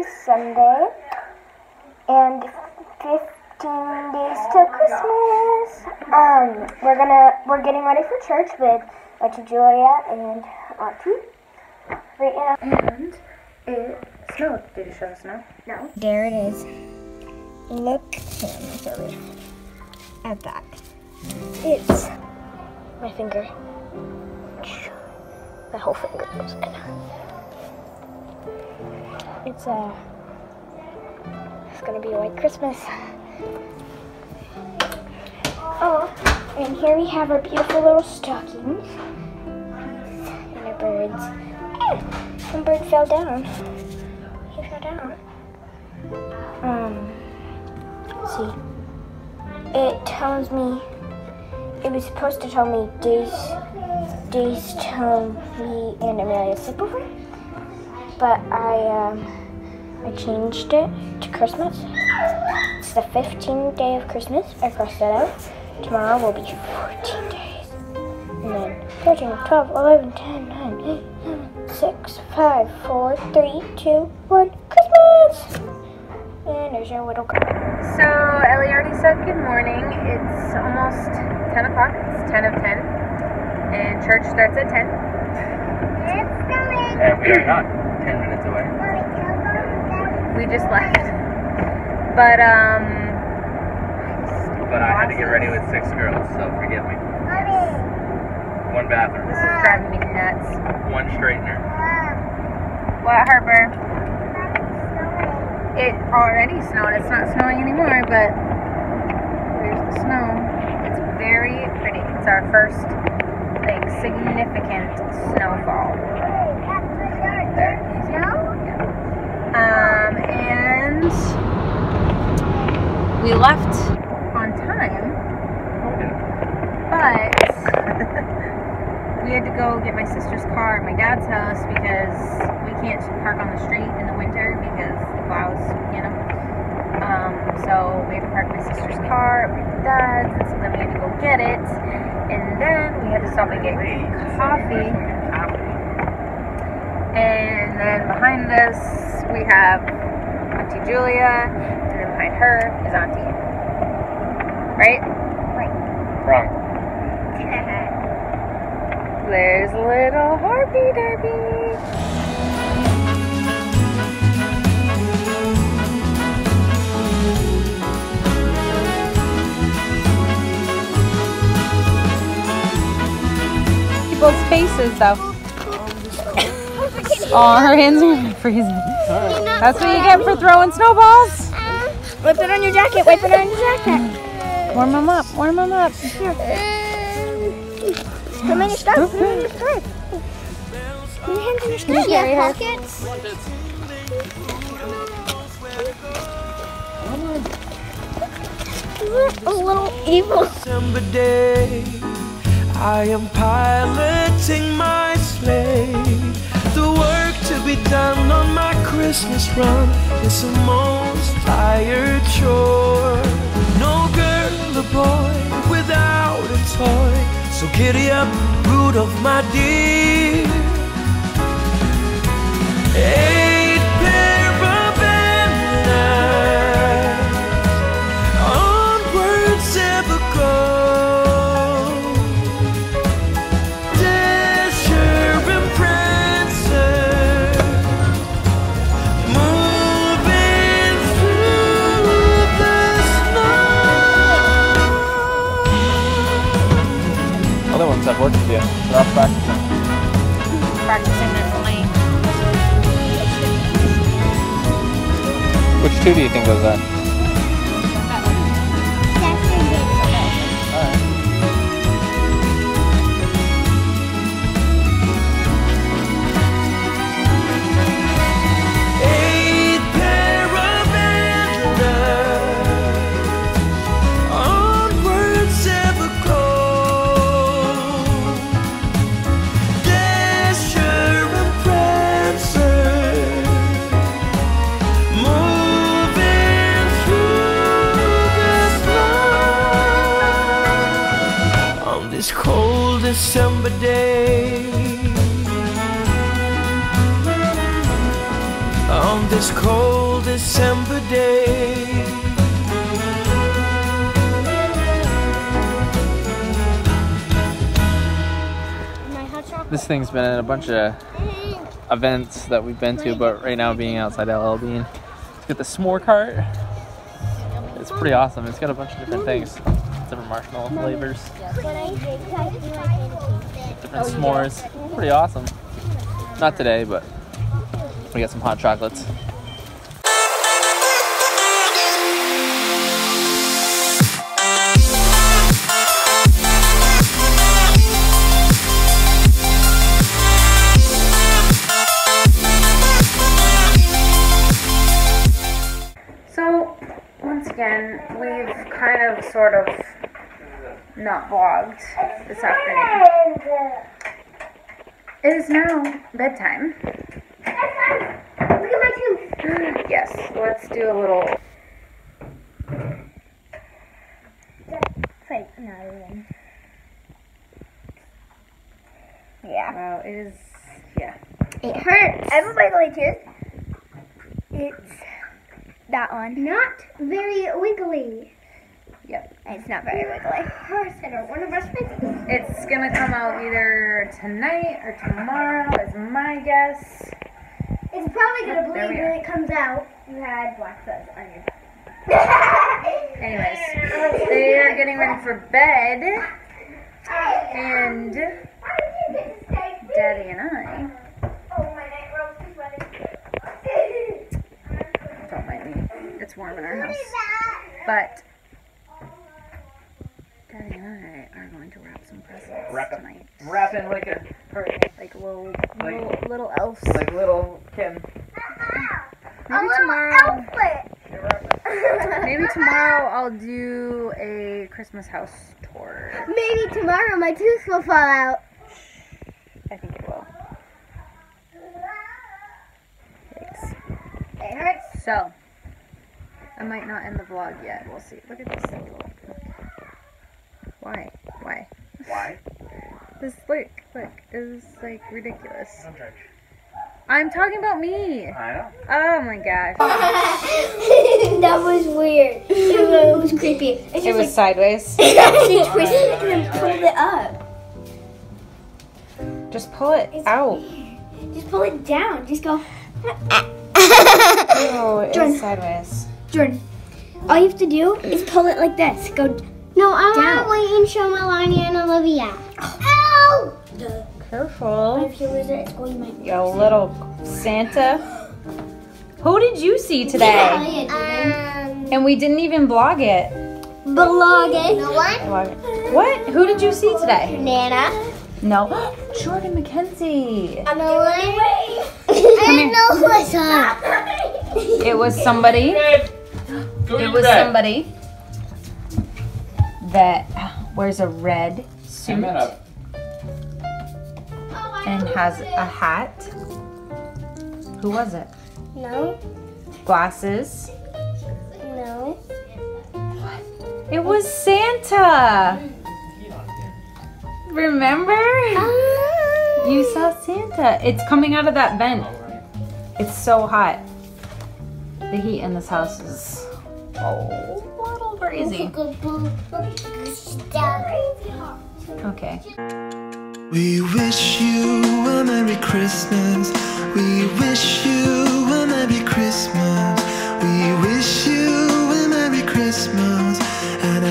is Sunday, and 15 days till Christmas. We're getting ready for church with Auntie Julia and Auntie right now. And it snowed. Did it show the snow? No. There it is. Look at that. It's my finger. My whole finger goes in. It's gonna be a white Christmas. Oh, and here we have our beautiful little stockings and our birds. One bird fell down. He fell down. Let's see. It tells me. It was supposed to tell me days till me and Amelia sleepover, but I changed it to Christmas. It's the 15th day of Christmas. I crossed that out. Tomorrow will be 14 days. And then 13, 12, 11, 10, 9, 8, 7, 6, 5, 4, 3, 2, 1, Christmas! And there's your little girl. So Ellie already said good morning. It's almost 10 o'clock. It's 10 of 10. And church starts at 10. It's snowing. And we are not 10 minutes away. We just left. But I had to get ready with 6 girls, so forgive me. One bathroom. This is driving me nuts. One straightener. What, Harper? It already snowed. It's not snowing anymore, but there's the snow. It's very pretty. It's our first, like, significant snowfall. There. And we left on time, but we had to go get my sister's car at my dad's house because we can't park on the street in the winter because the plows, you know. So we had to park my sister's car at my dad's, and so then we had to go get it, and then we had to stop and get coffee. And then behind us we have Auntie Julia, and then behind her is Auntie. Right? Right. Wrong. There's little Harpy Derby. People's faces, though. Oh, her hands are freezing. That's what you get for throwing snowballs. Wipe it on your jacket. Wipe it on your jacket. Warm them up. Warm them up. Here. Put them in your scarf. Put them in your scarf. Put your hands in your scarf. Yeah, pockets. A little evil. December day, I am piloting my sleigh. The work to be done on my Christmas run is the most tired chore. No girl or boy without a toy, so giddy up, Rudolph, my dear. 8 pair of antennas, onwards ever go. Dasher and Prancer, moving through the snow. Other ones have work to do. They're off practicing. Practicing their flying. Which two do you think goes there? Cold December day, on this cold December day. This thing's been in a bunch of events that we've been to, but right now being outside LLBean. Let's get the s'more cart. It's pretty awesome. It's got a bunch of different things. Different marshmallow flavors. Different s'mores. Pretty awesome. Not today, but we got some hot chocolates. Again, we've kind of sort of not vlogged this afternoon. It is now bedtime. Look at my tooth. Yes, let's do a little. Wait, not even. Yeah. Well, it is. Yeah. It hurts. I have a wiggly tooth. It's that one. Not very wiggly. Yep. It's not very wiggly. I don't want to brush my teeth. It's gonna come out either tonight or tomorrow, is my guess. It's probably gonna There bleed we when it comes out. You had black fuzz on your. Anyways, they are getting ready for bed, and Daddy and I. Don't mind me. It's warm in our house. But Daddy and I are going to wrap some presents tonight. Wrapping like a Like little elves. like little Kim. Maybe tomorrow I'll do a Christmas house tour. Maybe tomorrow my tooth will fall out. I think it will. Thanks. It hurts. So, I might not end the vlog yet. We'll see. Look at this little. Why? Why? Why? This look is like ridiculous. I'm talking about me. I know. Oh my gosh. That was weird. It was creepy. It's It was sideways. she twisted it and then pulled it up. Just pull it out. Just pull it down. Just go. Oh, it Jordan. is sideways. Jordan, all you have to do is pull it like this. Go No, I down. want to wait and show Melania and Olivia. Ow! Careful. If you lose it, it's going to my. You little Santa. Who did you see today? And we didn't even vlog it. Vlog it. No one? Vlog it. What? Who did you see today? Nana. No. Jordan McKenzie. I'm the way. I didn't know who I saw. It was somebody. It was somebody that wears a red suit and has a hat. Who was it? No. Glasses. No. It was Santa. Remember? You saw Santa. It's coming out of that vent. It's so hot. The heat in this house is a little crazy. Okay. We wish you a Merry Christmas. We wish you a Merry Christmas. We wish you a Merry Christmas and a